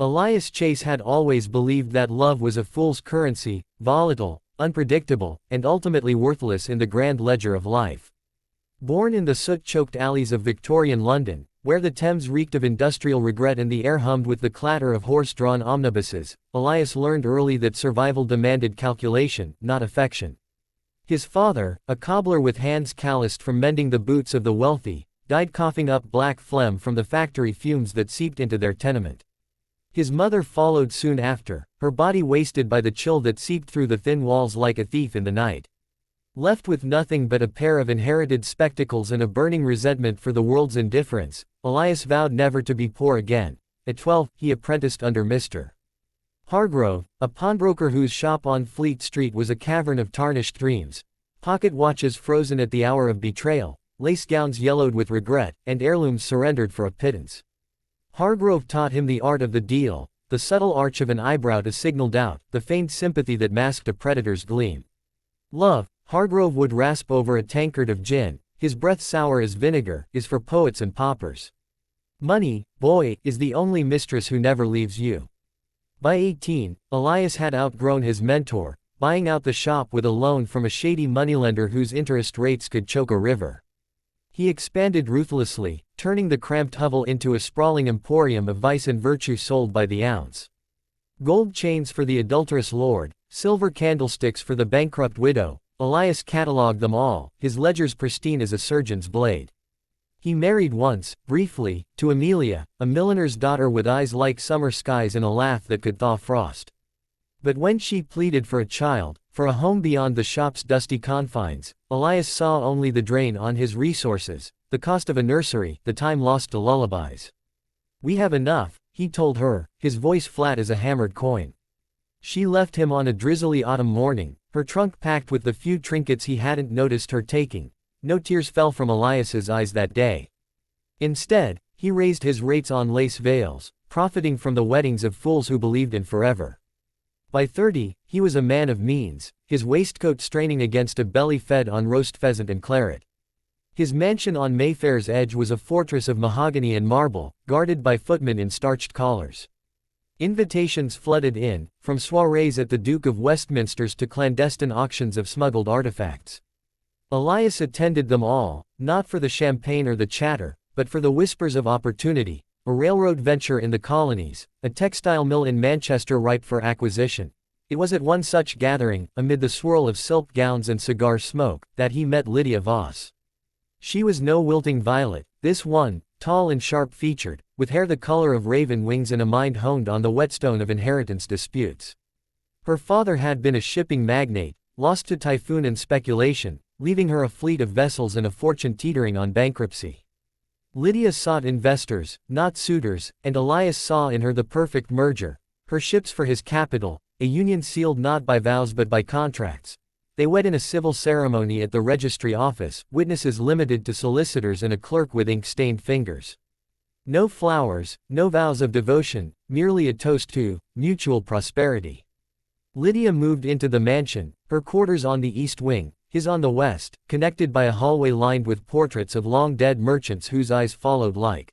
Elias Chase had always believed that love was a fool's currency, volatile, unpredictable, and ultimately worthless in the grand ledger of life. Born in the soot-choked alleys of Victorian London, where the Thames reeked of industrial regret and the air hummed with the clatter of horse-drawn omnibuses, Elias learned early that survival demanded calculation, not affection. His father, a cobbler with hands calloused from mending the boots of the wealthy, died coughing up black phlegm from the factory fumes that seeped into their tenement. His mother followed soon after, her body wasted by the chill that seeped through the thin walls like a thief in the night. Left with nothing but a pair of inherited spectacles and a burning resentment for the world's indifference, Elias vowed never to be poor again. At 12, he apprenticed under Mr. Hargrove, a pawnbroker whose shop on Fleet Street was a cavern of tarnished dreams, pocket watches frozen at the hour of betrayal, lace gowns yellowed with regret, and heirlooms surrendered for a pittance. Hargrove taught him the art of the deal, the subtle arch of an eyebrow to signal doubt, the feigned sympathy that masked a predator's gleam. Love, Hargrove would rasp over a tankard of gin, his breath sour as vinegar, is for poets and paupers. Money, boy, is the only mistress who never leaves you. By 18, Elias had outgrown his mentor, buying out the shop with a loan from a shady moneylender whose interest rates could choke a river. He expanded ruthlessly, turning the cramped hovel into a sprawling emporium of vice and virtue sold by the ounce. Gold chains for the adulterous lord, silver candlesticks for the bankrupt widow, Elias catalogued them all, his ledgers pristine as a surgeon's blade. He married once, briefly, to Amelia, a milliner's daughter with eyes like summer skies and a laugh that could thaw frost. But when she pleaded for a child, for a home beyond the shop's dusty confines, Elias saw only the drain on his resources, the cost of a nursery, the time lost to lullabies. "We have enough," he told her, his voice flat as a hammered coin. She left him on a drizzly autumn morning, her trunk packed with the few trinkets he hadn't noticed her taking. No tears fell from Elias's eyes that day. Instead, he raised his rates on lace veils, profiting from the weddings of fools who believed in forever. By 30, he was a man of means, his waistcoat straining against a belly fed on roast pheasant and claret. His mansion on Mayfair's edge was a fortress of mahogany and marble, guarded by footmen in starched collars. Invitations flooded in, from soirees at the Duke of Westminster's to clandestine auctions of smuggled artifacts. Elias attended them all, not for the champagne or the chatter, but for the whispers of opportunity, a railroad venture in the colonies, a textile mill in Manchester ripe for acquisition. It was at one such gathering, amid the swirl of silk gowns and cigar smoke, that he met Lydia Voss. She was no wilting violet, this one, tall and sharp-featured, with hair the color of raven wings and a mind honed on the whetstone of inheritance disputes. Her father had been a shipping magnate, lost to typhoon and speculation, leaving her a fleet of vessels and a fortune teetering on bankruptcy. Lydia sought investors, not suitors, and Elias saw in her the perfect merger, her ships for his capital, a union sealed not by vows but by contracts. They wed in a civil ceremony at the registry office, witnesses limited to solicitors and a clerk with ink-stained fingers. No flowers, no vows of devotion, merely a toast to mutual prosperity. Lydia moved into the mansion, her quarters on the east wing, his on the west, connected by a hallway lined with portraits of long-dead merchants whose eyes followed like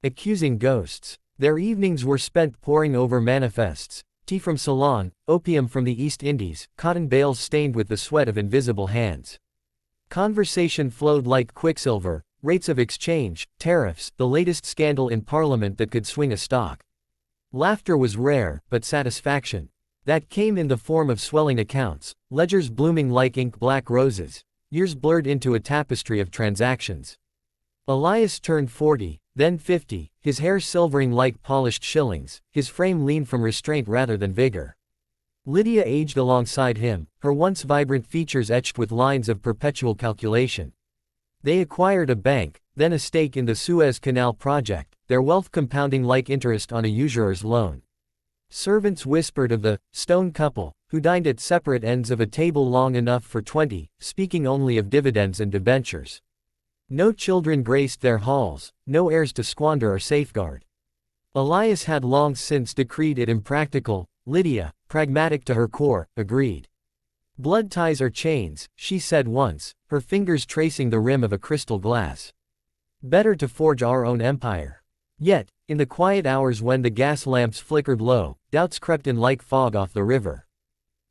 accusing ghosts. Their evenings were spent poring over manifests, tea from Ceylon, opium from the East Indies, cotton bales stained with the sweat of invisible hands. Conversation flowed like quicksilver, rates of exchange, tariffs, the latest scandal in Parliament that could swing a stock. Laughter was rare, but satisfaction. That came in the form of swelling accounts, ledgers blooming like ink-black roses, years blurred into a tapestry of transactions. Elias turned 40, then 50, his hair silvering like polished shillings, his frame lean from restraint rather than vigor. Lydia aged alongside him, her once vibrant features etched with lines of perpetual calculation. They acquired a bank, then a stake in the Suez Canal project, their wealth compounding like interest on a usurer's loan. Servants whispered of the stone couple, who dined at separate ends of a table long enough for 20, speaking only of dividends and debentures. No children graced their halls, no heirs to squander or safeguard. Elias had long since decreed it impractical. Lydia, pragmatic to her core, agreed. "Blood ties are chains," she said once, her fingers tracing the rim of a crystal glass. "Better to forge our own empire." Yet, In the quiet hours when the gas lamps flickered low, doubts crept in like fog off the river.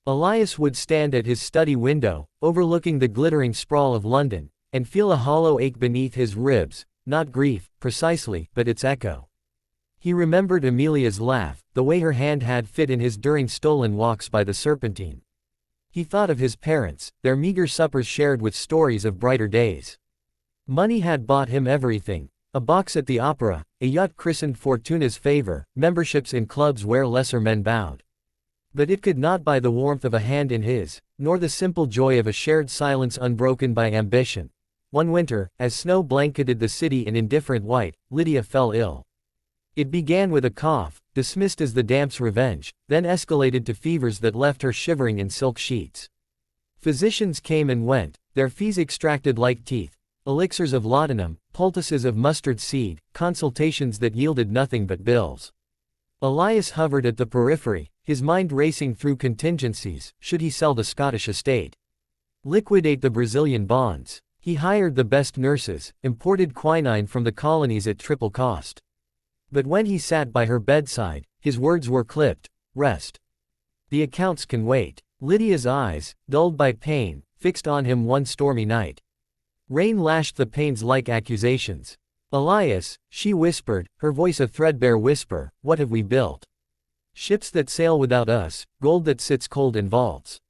Elias would stand at his study window, overlooking the glittering sprawl of London, and feel a hollow ache beneath his ribs, not grief, precisely, but its echo. He remembered Amelia's laugh, the way her hand had fit in his during stolen walks by the Serpentine. He thought of his parents, their meager suppers shared with stories of brighter days. Money had bought him everything: a box at the opera, a yacht christened Fortuna's favor, memberships in clubs where lesser men bowed. But it could not buy the warmth of a hand in his, nor the simple joy of a shared silence unbroken by ambition. One winter, as snow blanketed the city in indifferent white, Lydia fell ill. It began with a cough, dismissed as the damp's revenge, then escalated to fevers that left her shivering in silk sheets. Physicians came and went, their fees extracted like teeth, elixirs of laudanum, poultices of mustard seed, consultations that yielded nothing but bills. Elias hovered at the periphery, his mind racing through contingencies. Should he sell the Scottish estate? Liquidate the Brazilian bonds? He hired the best nurses, imported quinine from the colonies at triple cost. But when he sat by her bedside, his words were clipped: rest. The accounts can wait. Lydia's eyes, dulled by pain, fixed on him one stormy night. Rain lashed the panes like accusations. Elias, she whispered, her voice a threadbare whisper, what have we built? Ships that sail without us, gold that sits cold in vaults.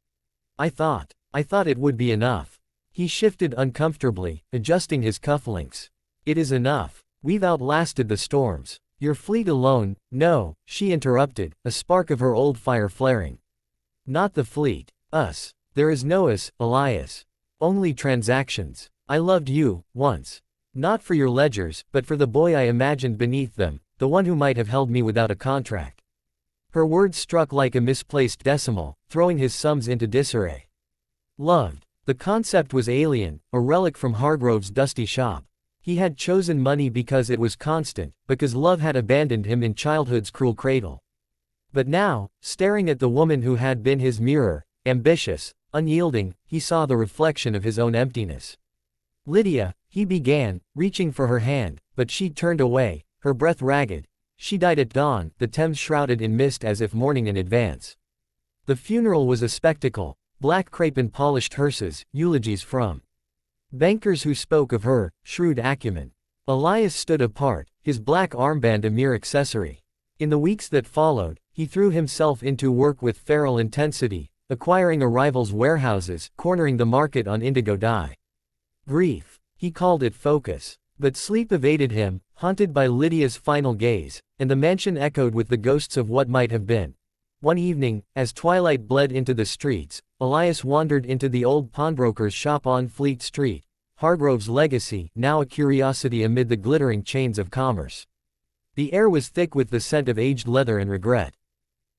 I thought it would be enough. He shifted uncomfortably, adjusting his cufflinks. It is enough. We've outlasted the storms. Your fleet alone, no, she interrupted, a spark of her old fire flaring. Not the fleet. Us. There is no us, Elias. Only transactions. I loved you, once. Not for your ledgers, but for the boy I imagined beneath them, the one who might have held me without a contract. Her words struck like a misplaced decimal, throwing his sums into disarray. Loved. The concept was alien, a relic from Hargrove's dusty shop. He had chosen money because it was constant, because love had abandoned him in childhood's cruel cradle. But now, staring at the woman who had been his mirror, ambitious, unyielding, he saw the reflection of his own emptiness. Lydia, he began, reaching for her hand, but she turned away, her breath ragged. She died at dawn, the Thames shrouded in mist as if mourning in advance. The funeral was a spectacle: black crepe and polished hearses, eulogies from bankers who spoke of her shrewd acumen. Elias stood apart, his black armband a mere accessory. In the weeks that followed, he threw himself into work with feral intensity, acquiring a rival's warehouses, cornering the market on indigo dye. Grief. He called it focus. But sleep evaded him, haunted by Lydia's final gaze, and the mansion echoed with the ghosts of what might have been. One evening, as twilight bled into the streets, Elias wandered into the old pawnbroker's shop on Fleet Street, Hargrove's legacy, now a curiosity amid the glittering chains of commerce. The air was thick with the scent of aged leather and regret.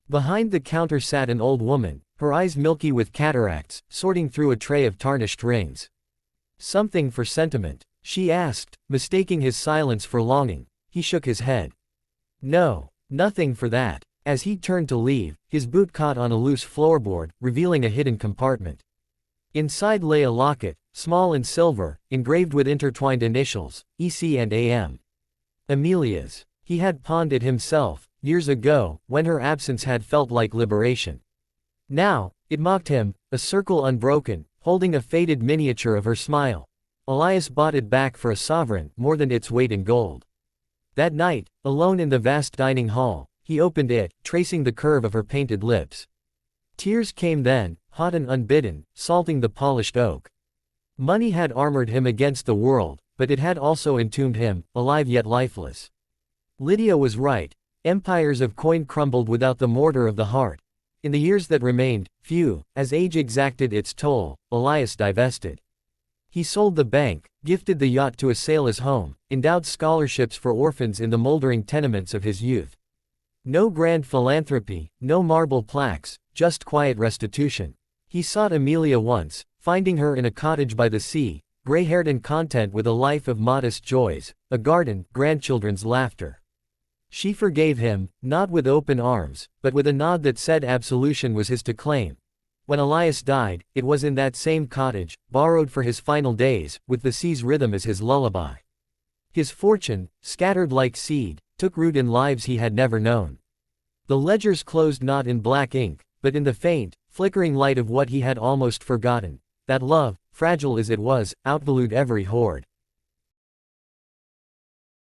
Behind the counter sat an old woman, her eyes milky with cataracts, sorting through a tray of tarnished rings. Something for sentiment? She asked, mistaking his silence for longing. He shook his head. No, nothing for that. As he turned to leave, his boot caught on a loose floorboard, revealing a hidden compartment. Inside lay a locket, small and silver, engraved with intertwined initials, EC and AM. Amelia's. He had pawned it himself, years ago, when her absence had felt like liberation. Now, it mocked him, a circle unbroken, holding a faded miniature of her smile. Elias bought it back for a sovereign, more than its weight in gold. That night, alone in the vast dining hall, he opened it, tracing the curve of her painted lips. Tears came then, hot and unbidden, salting the polished oak. Money had armored him against the world, but it had also entombed him, alive yet lifeless. Lydia was right. Empires of coin crumbled without the mortar of the heart. In the years that remained, few, as age exacted its toll, Elias divested. He sold the bank, gifted the yacht to assail his home, endowed scholarships for orphans in the moldering tenements of his youth. No grand philanthropy, no marble plaques, just quiet restitution. He sought Amelia once, finding her in a cottage by the sea, gray-haired and content with a life of modest joys, a garden, grandchildren's laughter. She forgave him, not with open arms, but with a nod that said absolution was his to claim. When Elias died, it was in that same cottage, borrowed for his final days, with the sea's rhythm as his lullaby. His fortune, scattered like seed, took root in lives he had never known. The ledgers closed not in black ink, but in the faint, flickering light of what he had almost forgotten, that love, fragile as it was, outvalued every hoard.